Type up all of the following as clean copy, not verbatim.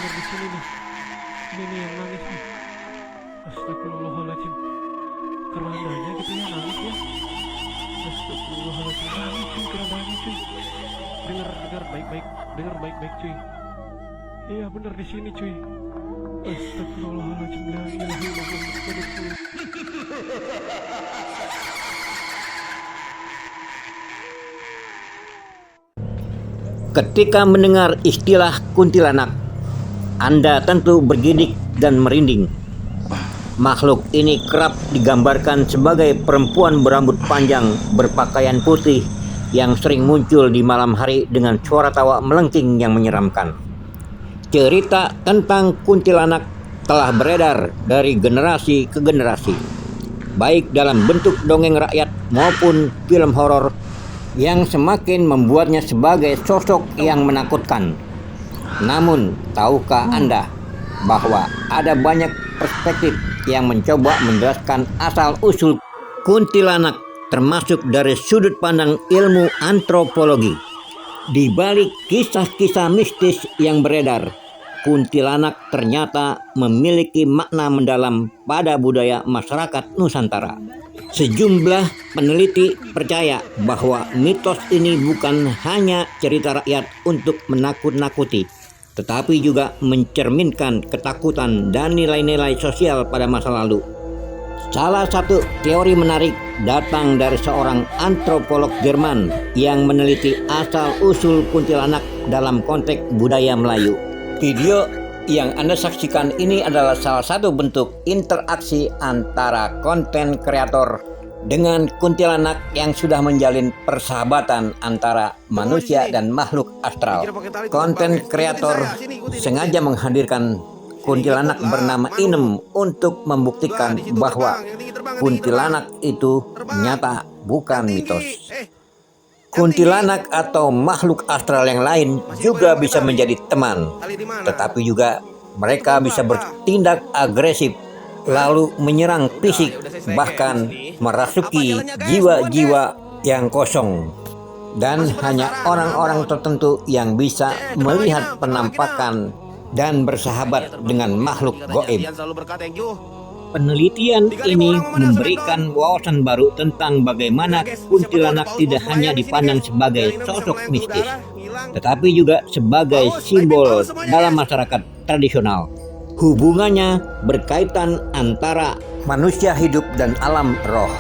bener di sini nih. Ini nih yang nangis nih. Astagfirullahaladzim. Kerandanya gitu ya nangis ya. Astagfirullahaladzim, nangis cuy kerandanya cuy. Dengar baik-baik, dengar baik-baik cuy. Iya bener di sini cuy. Astagfirullahaladzim, la ilaha illallah Muhammadur Rasulullah. Ketika mendengar istilah kuntilanak, Anda tentu bergidik dan merinding. Makhluk ini kerap digambarkan sebagai perempuan berambut panjang berpakaian putih yang sering muncul di malam hari dengan suara tawa melengking yang menyeramkan. Cerita tentang kuntilanak telah beredar dari generasi ke generasi, baik dalam bentuk dongeng rakyat maupun film horor yang semakin membuatnya sebagai sosok yang menakutkan. Namun, tahukah Anda bahwa ada banyak perspektif yang mencoba menjelaskan asal-usul kuntilanak termasuk dari sudut pandang ilmu antropologi? Di balik kisah-kisah mistis yang beredar, kuntilanak ternyata memiliki makna mendalam pada budaya masyarakat Nusantara. Sejumlah peneliti percaya bahwa mitos ini bukan hanya cerita rakyat untuk menakut-nakuti, tetapi juga mencerminkan ketakutan dan nilai-nilai sosial pada masa lalu. Salah satu teori menarik datang dari seorang antropolog Jerman yang meneliti asal-usul kuntilanak dalam konteks budaya Melayu. Video yang Anda saksikan ini adalah salah satu bentuk interaksi antara konten kreator dengan kuntilanak yang sudah menjalin persahabatan antara manusia dan makhluk astral. Konten kreator sengaja menghadirkan kuntilanak bernama Inem untuk membuktikan bahwa kuntilanak itu nyata, bukan mitos. Kuntilanak atau makhluk astral yang lain juga bisa menjadi teman, tetapi juga mereka bisa bertindak agresif, lalu menyerang fisik, bahkan merasuki jiwa-jiwa yang kosong. Dan hanya orang-orang tertentu yang bisa melihat penampakan dan bersahabat dengan makhluk gaib. Penelitian ini memberikan wawasan baru tentang bagaimana kuntilanak tidak hanya dipandang sebagai sosok mistis, tetapi juga sebagai simbol dalam masyarakat tradisional. Hubungannya berkaitan antara manusia hidup dan alam roh.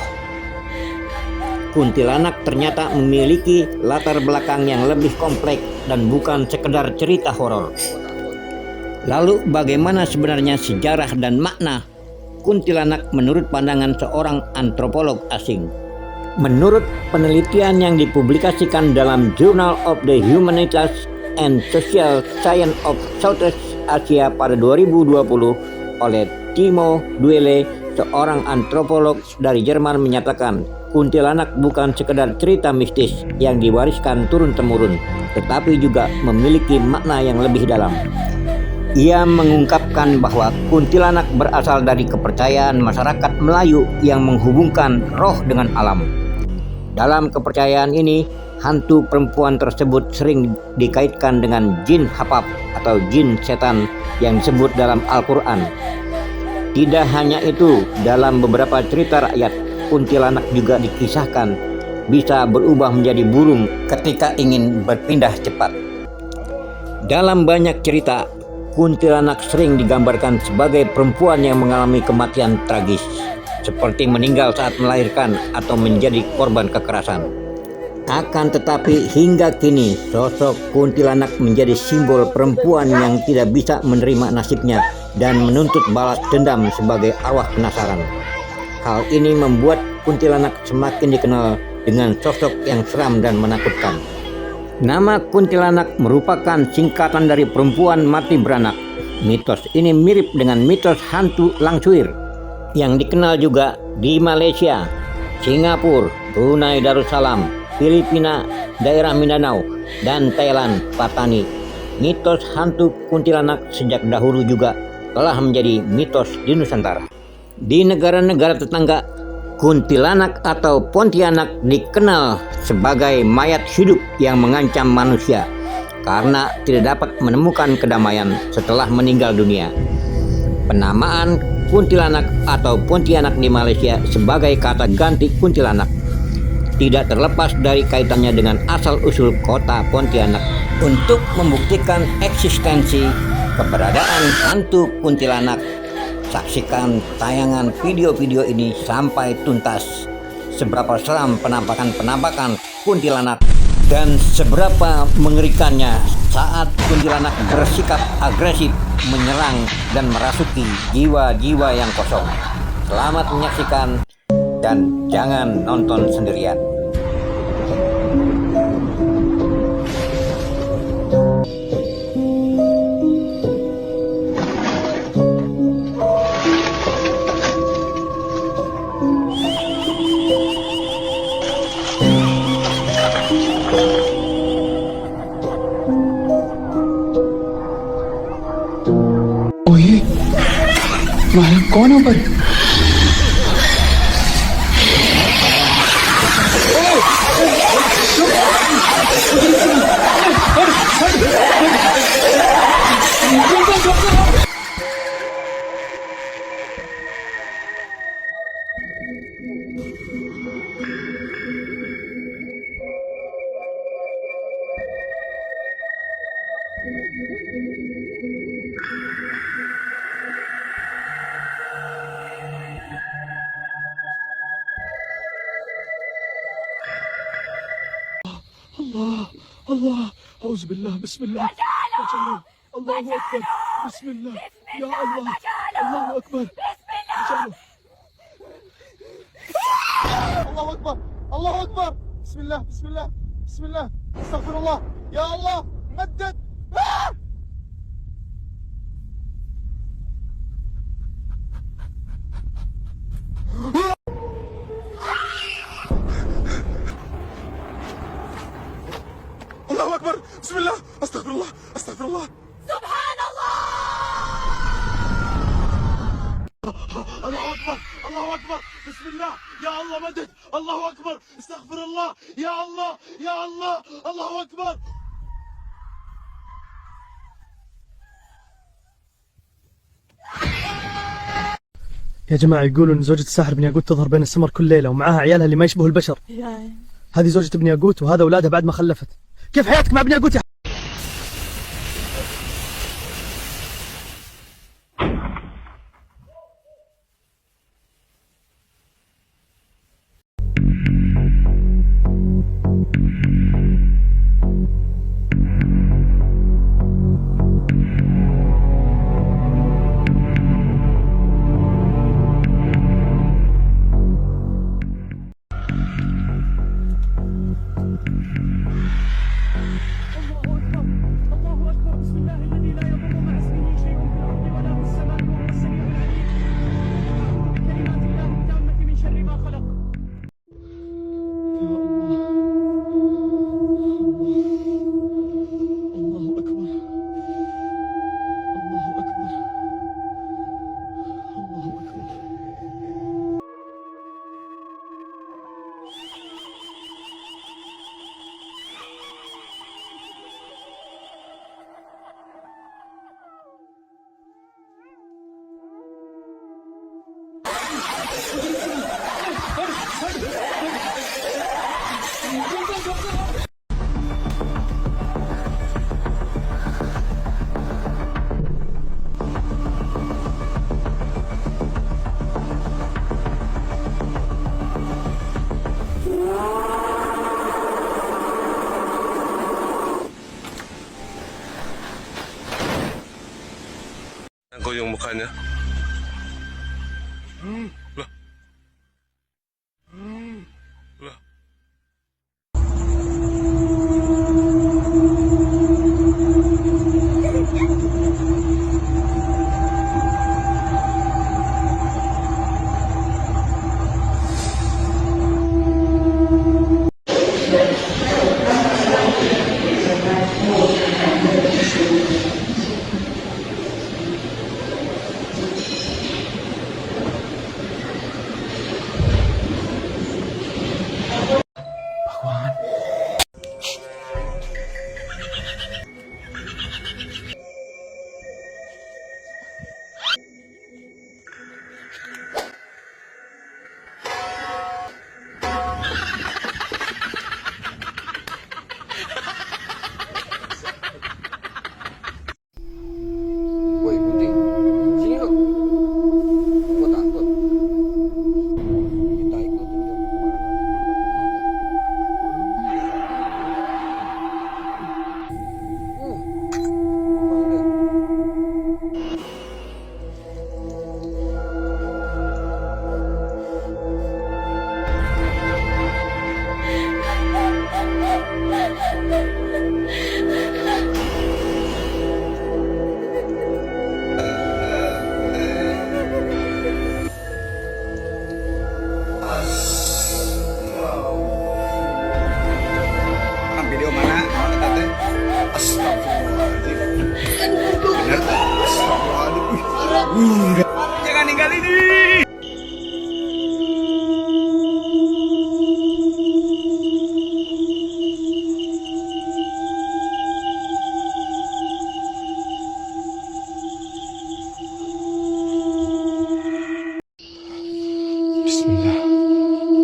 Kuntilanak ternyata memiliki latar belakang yang lebih kompleks dan bukan sekedar cerita horor. Lalu bagaimana sebenarnya sejarah dan makna kuntilanak menurut pandangan seorang antropolog asing? Menurut penelitian yang dipublikasikan dalam Journal of the Humanities and Social Science of Southeast Asia pada 2020 oleh Timo Duelle, seorang antropolog dari Jerman, menyatakan kuntilanak bukan sekedar cerita mistis yang diwariskan turun-temurun, tetapi juga memiliki makna yang lebih dalam. Ia mengungkapkan bahwa kuntilanak berasal dari kepercayaan masyarakat Melayu yang menghubungkan roh dengan alam. Dalam kepercayaan ini, hantu perempuan tersebut sering dikaitkan dengan jin hapap atau jin setan yang disebut dalam Al-Quran. Tidak hanya itu, dalam beberapa cerita rakyat, kuntilanak juga dikisahkan bisa berubah menjadi burung ketika ingin berpindah cepat. Dalam banyak cerita, kuntilanak sering digambarkan sebagai perempuan yang mengalami kematian tragis, seperti meninggal saat melahirkan atau menjadi korban kekerasan. Akan tetapi hingga kini, sosok kuntilanak menjadi simbol perempuan yang tidak bisa menerima nasibnya dan menuntut balas dendam sebagai arwah penasaran. Hal ini membuat kuntilanak semakin dikenal dengan sosok yang seram dan menakutkan. Nama kuntilanak merupakan singkatan dari perempuan mati beranak. Mitos ini mirip dengan mitos hantu Langsuir yang dikenal juga di Malaysia, Singapura, Brunei Darussalam, Filipina, daerah Mindanao, dan Thailand, Patani. Mitos hantu kuntilanak sejak dahulu juga telah menjadi mitos di Nusantara. Di negara-negara tetangga, kuntilanak atau Pontianak dikenal sebagai mayat hidup yang mengancam manusia. karena tidak dapat menemukan kedamaian setelah meninggal dunia. Penamaan kuntilanak atau Pontianak di Malaysia sebagai kata ganti kuntilanak tidak terlepas dari kaitannya dengan asal-usul kota Pontianak. Untuk membuktikan eksistensi keberadaan hantu kuntilanak, saksikan tayangan video-video ini sampai tuntas. Seberapa seram penampakan kuntilanak dan seberapa mengerikannya saat kuntilanak bersikap agresif menyerang dan merasuki jiwa-jiwa yang kosong. Selamat menyaksikan dan jangan nonton sendirian. Oh ये मालूम कौन है पर الله الله أعوذ بالله بسم الله وجعله الله أكبر بسم الله يا الله الله أكبر وجعله الله أكبر الله أكبر بسم الله بسم الله بسم الله استغفر الله يا الله مدد الله أكبر بسم الله استغفر الله استغفر الله سبحان الله. الله أكبر الله أكبر بسم الله يا الله مدد الله أكبر استغفر الله يا الله يا الله الله أكبر يا جماعة يقولوا إن زوجة الساحر بن ياقوت تظهر بين السمر كل ليلة ومعاها عيالها اللي ما يشبهوا البشر. هذه زوجة ابن ياقوت وهذا أولادها بعد ما خلفت. كيف حياتك مع ابن ياقوت يا Kau yang mukanya. Lah. Lah. بسم الله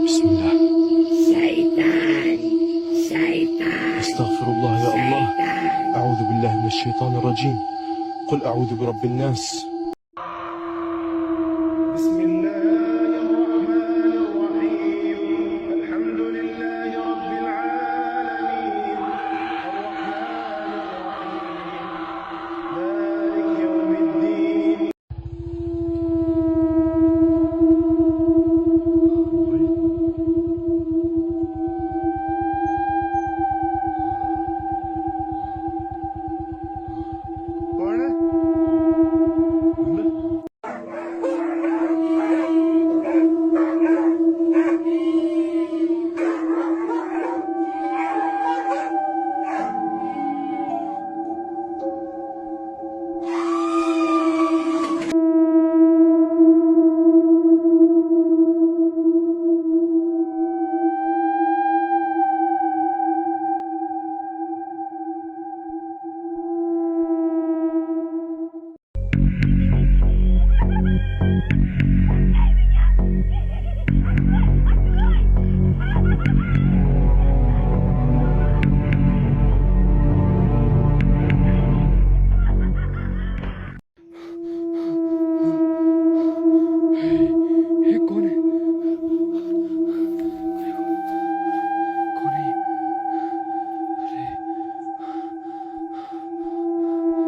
بسم الله استغفر الله يا الله. أعوذ بالله من الشيطان الرجيم. قل أعوذ برب الناس. بسم الله الرحمن الرحيم. الحمد لله رب العالمين. الرحمن الرحيم. مالك يوم الدين. ये कौन है कौन है ये?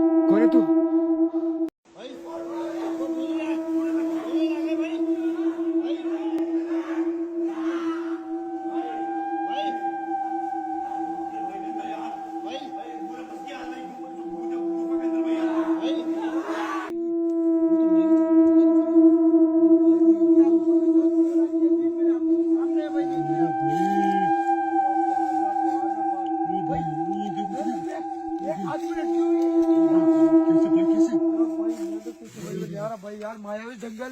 अरे कौन है तू भाई यार मायावी जंगल